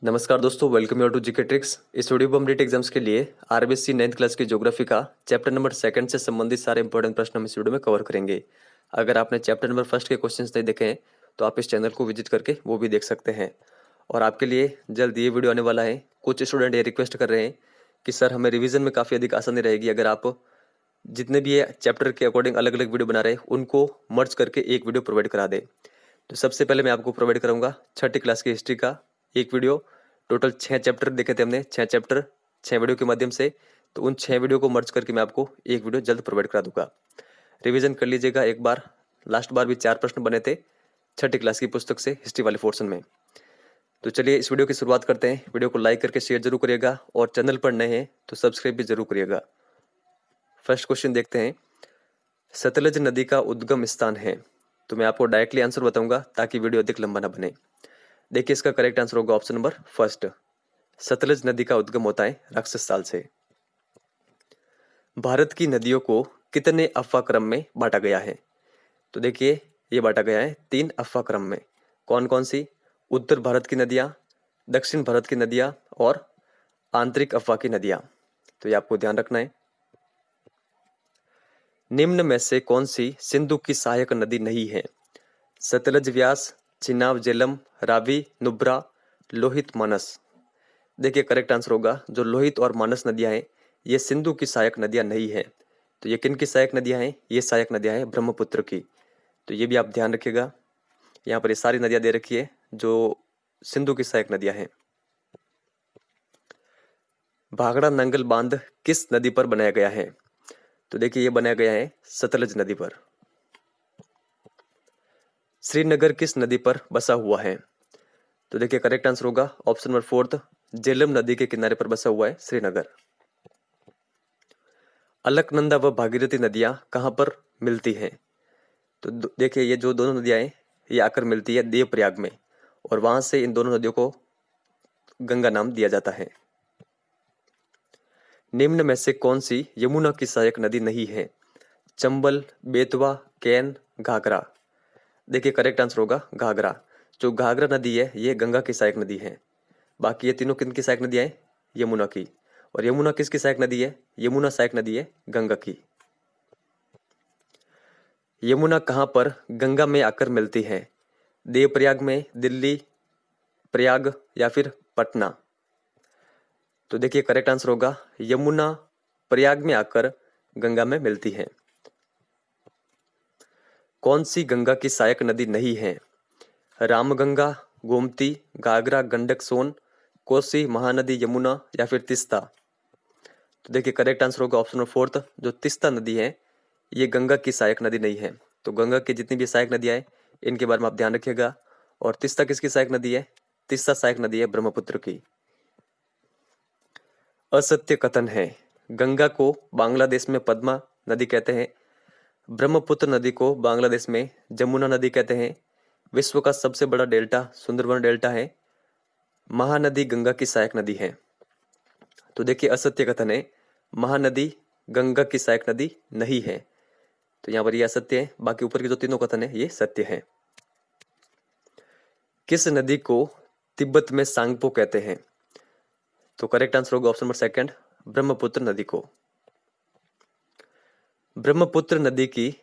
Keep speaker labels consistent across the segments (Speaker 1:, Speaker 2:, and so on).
Speaker 1: नमस्कार दोस्तों, welcome you to GK tricks. इस वीडियो में हम नीट एग्जाम्स के लिए आरबीएससी 9th क्लास की ज्योग्राफी का चैप्टर नंबर 2 से संबंधित सारे इंपॉर्टेंट प्रश्न हम इस वीडियो में कवर करेंगे। अगर आपने चैप्टर नंबर 1 के क्वेश्चंस नहीं देखे हैं तो आप इस चैनल को विजिट करके वो भी देख सकते हैं। और आपके लिए जल्द ये वीडियो आने वाला है। कुछ स्टूडेंट ये रिक्वेस्ट कर रहे हैं कि सर हमें रिविजन में काफ़ी अधिक आसानी रहेगी अगर आप जितने भी ये चैप्टर के अकॉर्डिंग अलग अलग वीडियो बना रहे हैं उनको मर्ज करके एक वीडियो प्रोवाइड करा दे। तो सबसे पहले मैं आपको प्रोवाइड करूंगा 6ठी क्लास की हिस्ट्री का एक वीडियो। टोटल 6 चैप्टर देखे थे हमने, 6 चैप्टर 6 वीडियो के माध्यम से। तो उन 6 वीडियो को मर्ज करके मैं आपको एक वीडियो जल्द प्रोवाइड करा दूंगा। रिवीजन कर लीजिएगा एक बार। लास्ट बार भी 4 प्रश्न बने थे 6ठी क्लास की पुस्तक से हिस्ट्री वाले पोर्शन में। तो चलिए इस वीडियो की शुरुआत करते हैं। वीडियो को लाइक करके शेयर जरूर करिएगा और चैनल पर नए हैं तो सब्सक्राइब भी जरूर करिएगा। फर्स्ट क्वेश्चन देखते हैं, सतलज नदी का उद्गम स्थान है। तो मैं आपको डायरेक्टली आंसर बताऊंगा ताकि वीडियो अधिक लंबा ना बने। देखिए इसका करेक्ट आंसर होगा ऑप्शन नंबर फर्स्ट। सतलज नदी का उद्गम होता है राक्षस ताल से। भारत की नदियों को कितने अफ़्फ़ा क्रम में बांटा गया है? तो देखिए ये बांटा गया है 3 अफ़्फ़ा क्रम में। कौन कौन सी? उत्तर भारत की नदियां, दक्षिण भारत की नदियां और आंतरिक अफ़्फ़ा की नदियां। तो ये आपको ध्यान रखना है। निम्न में से कौन सी सिंधु की सहायक नदी नहीं है? सतलज, व्यास, चिनाब, झेलम, रावी, नुब्रा, लोहित, मानस। देखिए करेक्ट आंसर होगा जो लोहित और मानस नदियां हैं ये सिंधु की सहायक नदियां नहीं है। तो ये किन की सहायक नदियां हैं? ये सहायक नदियां हैं ब्रह्मपुत्र की। तो ये भी आप ध्यान रखिएगा। यहाँ पर ये सारी नदियां दे रखी है जो सिंधु की सहायक नदियां हैं। भाखड़ा नंगल बांध किस नदी पर बनाया गया है? तो देखिए ये बनाया गया है सतलज नदी पर। श्रीनगर किस नदी पर बसा हुआ है? तो देखिए करेक्ट आंसर होगा ऑप्शन नंबर फोर्थ। झेलम नदी के किनारे पर बसा हुआ है श्रीनगर। अलकनंदा व भागीरथी नदियां कहाँ पर मिलती हैं? तो देखिए ये जो दोनों नदियां हैं ये आकर मिलती है देवप्रयाग में और वहां से इन दोनों नदियों को गंगा नाम दिया जाता है। निम्न में से कौन सी यमुना की सहायक नदी नहीं है? चंबल, बेतवा, कैन, घाघरा। देखिए करेक्ट आंसर होगा घाघरा। जो घाघरा नदी है ये गंगा की सहायक नदी है। बाकी ये तीनों किन की सहायक नदियां हैं? यमुना की। और यमुना किसकी सहायक नदी है? यमुना सहायक नदी है गंगा की। यमुना कहाँ पर गंगा में आकर मिलती है? देवप्रयाग में, दिल्ली, प्रयाग या फिर पटना। तो देखिए करेक्ट आंसर होगा यमुना प्रयाग में आकर गंगा में मिलती है। कौन सी गंगा की सहायक नदी नहीं है? रामगंगा, गोमती, घाघरा, गंडक, सोन, कोसी, महानदी, यमुना या फिर तीस्ता। तो देखिए करेक्ट आंसर होगा ऑप्शन नंबर फोर्थ। जो तीस्ता नदी है ये गंगा की सहायक नदी नहीं है। तो गंगा की जितनी भी सहायक नदियां हैं इनके बारे में आप ध्यान रखिएगा। और तीस्ता किसकी सहायक नदी है? तीस्ता सहायक नदी है ब्रह्मपुत्र की। असत्य कथन है। गंगा को बांग्लादेश में पद्मा नदी कहते हैं, ब्रह्मपुत्र नदी को बांग्लादेश में जमुना नदी कहते हैं, विश्व का सबसे बड़ा डेल्टा सुंदरबन डेल्टा है, महानदी गंगा की सहायक नदी है। तो देखिए असत्य कथन है, महानदी गंगा की सहायक नदी नहीं है। तो यहाँ पर ये असत्य है। बाकी ऊपर के जो तीनों कथन है ये सत्य है। किस नदी को तिब्बत में सांगपो कहते हैं? तो करेक्ट आंसर होगा ऑप्शन नंबर सेकंड, ब्रह्मपुत्र नदी को। ब्रह्मपुत्र नदी की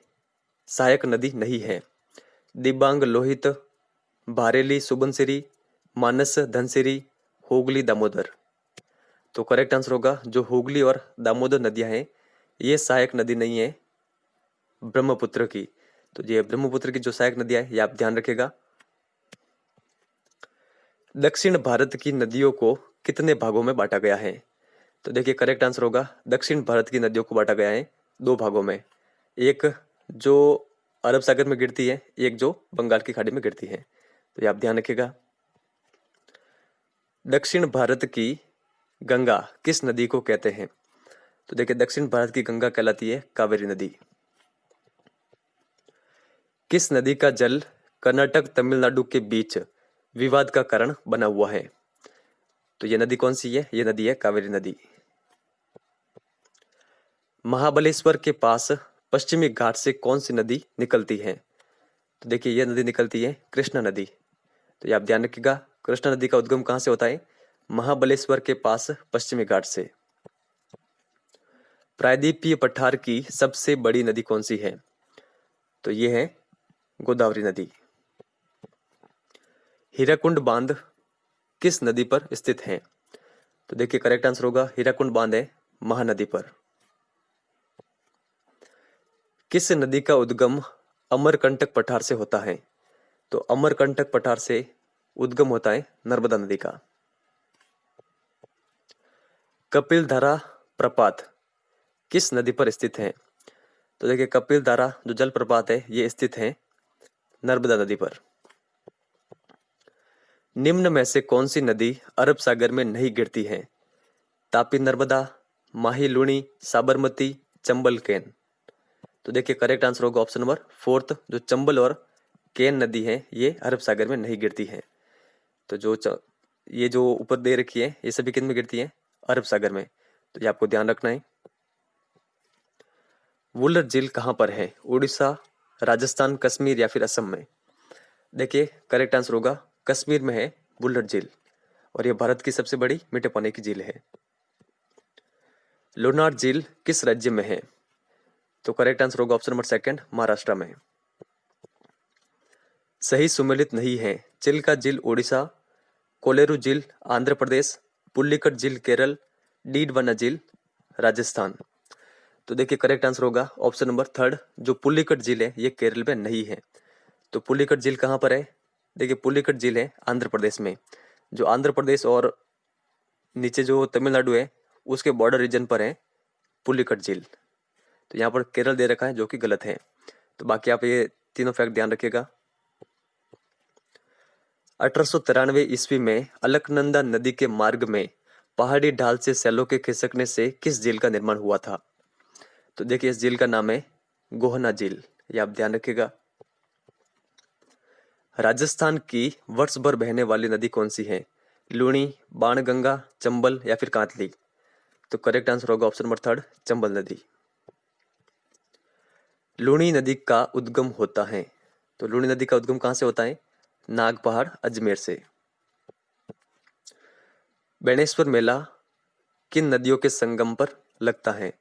Speaker 1: सहायक नदी नहीं है। दिबांग, लोहित, बारेली, सुबनसिरी, मानस, धनसिरी, हुगली, दामोदर। तो करेक्ट आंसर होगा जो हुगली और दामोदर नदियां हैं ये सहायक नदी नहीं है ब्रह्मपुत्र की। तो ये ब्रह्मपुत्र की जो सहायक नदियां है ये आप ध्यान रखिएगा। दक्षिण भारत की नदियों को कितने भागों में बांटा गया है? तो देखिए करेक्ट आंसर होगा दक्षिण भारत की नदियों को बांटा गया है 2 भागों में। एक जो अरब सागर में गिरती है, एक जो बंगाल की खाड़ी में गिरती है। तो ये आप ध्यान रखिएगा। दक्षिण भारत की गंगा किस नदी को कहते हैं? तो देखिए दक्षिण भारत की गंगा कहलाती है कावेरी नदी। किस नदी का जल कर्नाटक तमिलनाडु के बीच विवाद का कारण बना हुआ है? तो ये नदी कौन सी है? ये नदी है कावेरी नदी। महाबलेश्वर के पास पश्चिमी घाट से कौन सी नदी निकलती है? तो देखिए यह नदी निकलती है कृष्णा नदी। तो ये आप ध्यान रखिएगा कृष्णा नदी का उद्गम कहाँ से होता है? महाबलेश्वर के पास पश्चिमी घाट से। प्रायद्वीपीय पठार की सबसे बड़ी नदी कौन सी है? तो ये है गोदावरी नदी। हीराकुंड बांध किस नदी पर स्थित है? तो देखिए करेक्ट आंसर होगा हीराकुंड बांध है महानदी पर। किस नदी का उद्गम अमरकंटक पठार से होता है? तो अमरकंटक पठार से उद्गम होता है नर्मदा नदी का। कपिलधारा प्रपात किस नदी पर स्थित है? तो देखिए कपिलधारा जो जलप्रपात है ये स्थित है नर्मदा नदी पर। निम्न में से कौन सी नदी अरब सागर में नहीं गिरती है? तापी नर्मदा, माही लुणी, साबरमती, चंबल केन। तो देखिए करेक्ट आंसर होगा ऑप्शन नंबर फोर्थ, जो चंबल और केन नदी है ये अरब सागर में नहीं गिरती है। तो ये जो ऊपर दे रखी है ये सभी किन में गिरती है? अरब सागर में। तो ये आपको ध्यान रखना है। वुलर झील कहाँ पर है? उड़ीसा, राजस्थान, कश्मीर या फिर असम में? देखिए करेक्ट आंसर होगा कश्मीर में है वुलर झील, और यह भारत की सबसे बड़ी मीठे पानी की झील है। लोनार झील किस राज्य में है? तो करेक्ट आंसर होगा ऑप्शन नंबर सेकंड, महाराष्ट्र में। सही सुमेलित नहीं है। चिल्का झील उड़ीसा, कोलेरू झील आंध्र प्रदेश, पुल्लिकट झील केरल, डीडवाना झील राजस्थान। तो देखिए करेक्ट आंसर होगा ऑप्शन नंबर थर्ड, जो पुल्लिकट झील है ये केरल में नहीं है। तो पुल्लिकट झील कहाँ पर है? देखिए पुल्लिकट झील है आंध्र प्रदेश में। जो आंध्र प्रदेश और नीचे जो तमिलनाडु है उसके बॉर्डर रीजन पर है पुल्लिकट झील। तो यहाँ पर केरल दे रखा है जो कि गलत है। तो बाकी आप ये तीनों फैक्ट ध्यान रखिएगा। 1893 ईस्वी में अलकनंदा नदी के मार्ग में पहाड़ी ढाल से सैलों के खिसकने से किस झील का निर्माण हुआ था? तो देखिए इस झील का नाम है गोहना झील, ये आप ध्यान रखिएगा। राजस्थान की वर्ष भर बहने वाली नदी कौन सी है? लूणी, बाणगंगा, चंबल या फिर कांतली? तो करेक्ट आंसर होगा ऑप्शन नंबर थर्ड, चंबल नदी। लूणी नदी का उद्गम होता है। तो लूणी नदी का उद्गम कहाँ से होता है? नाग पहाड़ अजमेर से। बेणेश्वर मेला किन नदियों के संगम पर लगता है?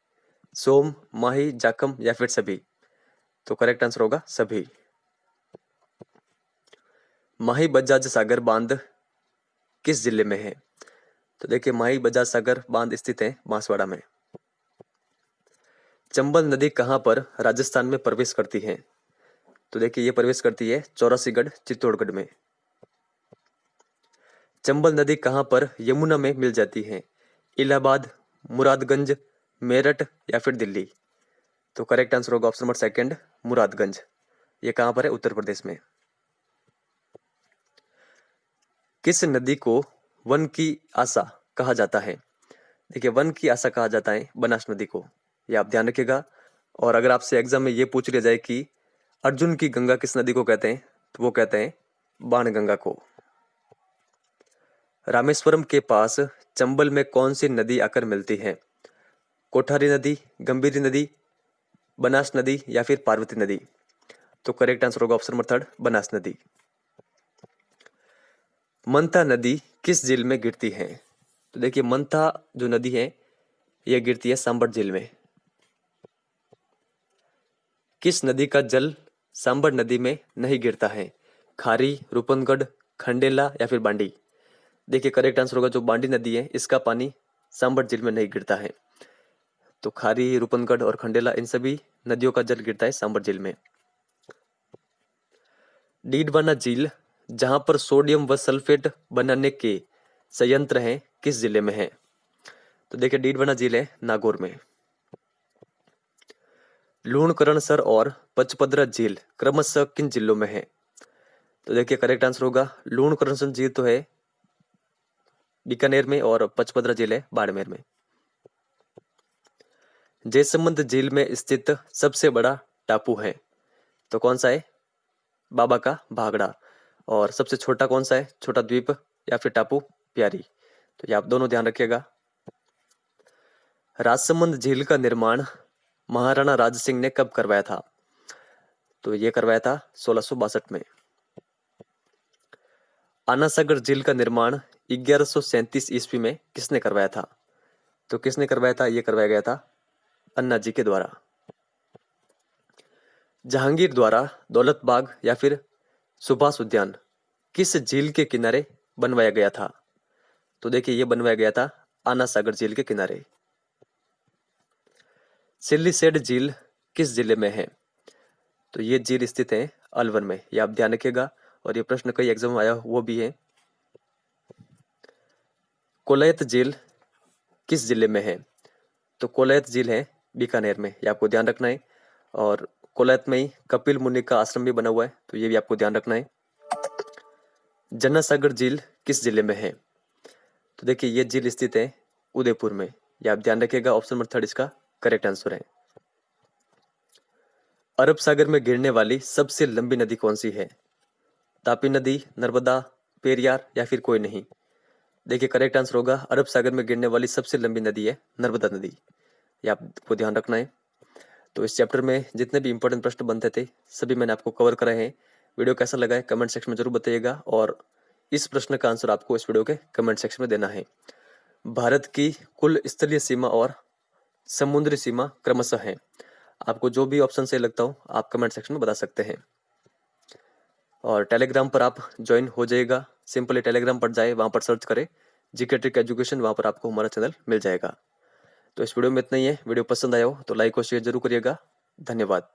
Speaker 1: सोम, माही, जाखम या फिर सभी? तो करेक्ट आंसर होगा सभी। माही बजाज सागर बांध किस जिले में है? तो देखिए माही बजाज सागर बांध स्थित है बांसवाड़ा में। चंबल नदी कहाँ पर राजस्थान में प्रवेश करती है? तो देखिए ये प्रवेश करती है चौरासीगढ़ चित्तौड़गढ़ में। चंबल नदी कहाँ पर यमुना में मिल जाती है? इलाहाबाद, मुरादगंज, मेरठ या फिर दिल्ली? तो करेक्ट आंसर होगा ऑप्शन नंबर सेकंड, मुरादगंज। ये कहाँ पर है? उत्तर प्रदेश में। किस नदी को वन की आशा कहा जाता है? देखिए वन की आशा कहा जाता है बनास नदी को, ये आप ध्यान रखिएगा। और अगर आपसे एग्जाम में ये पूछ लिया जाए कि अर्जुन की गंगा किस नदी को कहते हैं, तो वो कहते हैं बाणगंगा को। रामेश्वरम के पास चंबल में कौन सी नदी आकर मिलती है? कोठारी नदी, गंभीरी नदी, बनास नदी या फिर पार्वती नदी? तो करेक्ट आंसर होगा ऑप्शन नंबर थर्ड, बनास नदी। मंथा नदी किस झील में गिरती है? तो देखिए मंथा जो नदी है यह गिरती है सांबर झील में। किस नदी का जल सांबर नदी में नहीं गिरता है? खारी, रूपनगढ़, खंडेला या फिर बांडी? देखिए करेक्ट आंसर होगा जो बांडी नदी है इसका पानी सांबर झील में नहीं गिरता है। तो खारी, रूपनगढ़ और खंडेला इन सभी नदियों का जल गिरता है सांबर झील में। डीडवाना झील जहां पर सोडियम व सल्फेट बनाने के संयंत्र हैं किस जिले में है? तो देखिए डीडवाना झील है नागौर में। लूणकरणसर और पचपदरा झील क्रमशः किन जिलों में है? तो देखिए करेक्ट आंसर होगा लूणकरणसर झील तो है बीकानेर में और पचपदरा झील है बाड़मेर में। जयसमंद झील में स्थित सबसे बड़ा टापू है तो कौन सा है? बाबा का भागड़ा। और सबसे छोटा कौन सा है? छोटा द्वीप या फिर टापू प्यारी। तो ये आप दोनों ध्यान रखिएगा। राजसमंद झील का निर्माण महाराणा राज सिंह ने कब करवाया था? तो ये करवाया था 1662 में। आना सागर झील का निर्माण 1137 ईस्वी में किसने करवाया था? तो किसने करवाया था? ये करवाया गया था अन्ना जी के द्वारा। जहांगीर द्वारा दौलत बाग या फिर सुभाष उद्यान किस झील के किनारे बनवाया गया था? तो देखिए ये बनवाया गया था आना सागर झील के किनारे। सिल्लीसेड झील किस जिले में है? तो ये झील स्थित है अलवर में, ये आप ध्यान रखिएगा और ये प्रश्न कई एग्जाम में आया वो भी है। कोलयत झील किस जिले में है? तो कोलयत झील है बीकानेर में, ये आपको ध्यान रखना है। और कोलयत में ही कपिल मुनि का आश्रम भी बना हुआ है, तो ये भी आपको ध्यान रखना है। जन्नासागर झील किस जिले में है? तो देखिए ये झील स्थित है उदयपुर में, ये आप ध्यान रखिएगा। ऑप्शन नंबर 3 इसका करेक्ट आंसर है। अरब सागर में गिरने वाली सबसे लंबी नदी कौन सी है? तापी नदी, नर्मदा, पेरियार या फिर कोई नहीं? देखिए करेक्ट आंसर होगा अरब सागर में गिरने वाली सबसे लंबी नदी है नर्मदा नदी, ये आपको ध्यान रखना है। तो इस चैप्टर में जितने भी इंपॉर्टेंट प्रश्न बनते थे सभी मैंने आपको कवर कराए हैं। वीडियो कैसा लगा है कमेंट सेक्शन में जरूर बताइएगा और इस प्रश्न का आंसर आपको इस वीडियो के कमेंट सेक्शन में देना है। भारत की कुल स्थलीय सीमा और समुद्री सीमा क्रमशः है। आपको जो भी ऑप्शन सही लगता हो आप कमेंट सेक्शन में बता सकते हैं। और टेलीग्राम पर आप ज्वाइन हो जाइएगा, सिंपली टेलीग्राम पर जाए, वहां पर सर्च करें जीके ट्रिक एजुकेशन, वहां पर आपको हमारा चैनल मिल जाएगा। तो इस वीडियो में इतना ही है। वीडियो पसंद आया हो तो लाइक और शेयर जरूर करिएगा। धन्यवाद।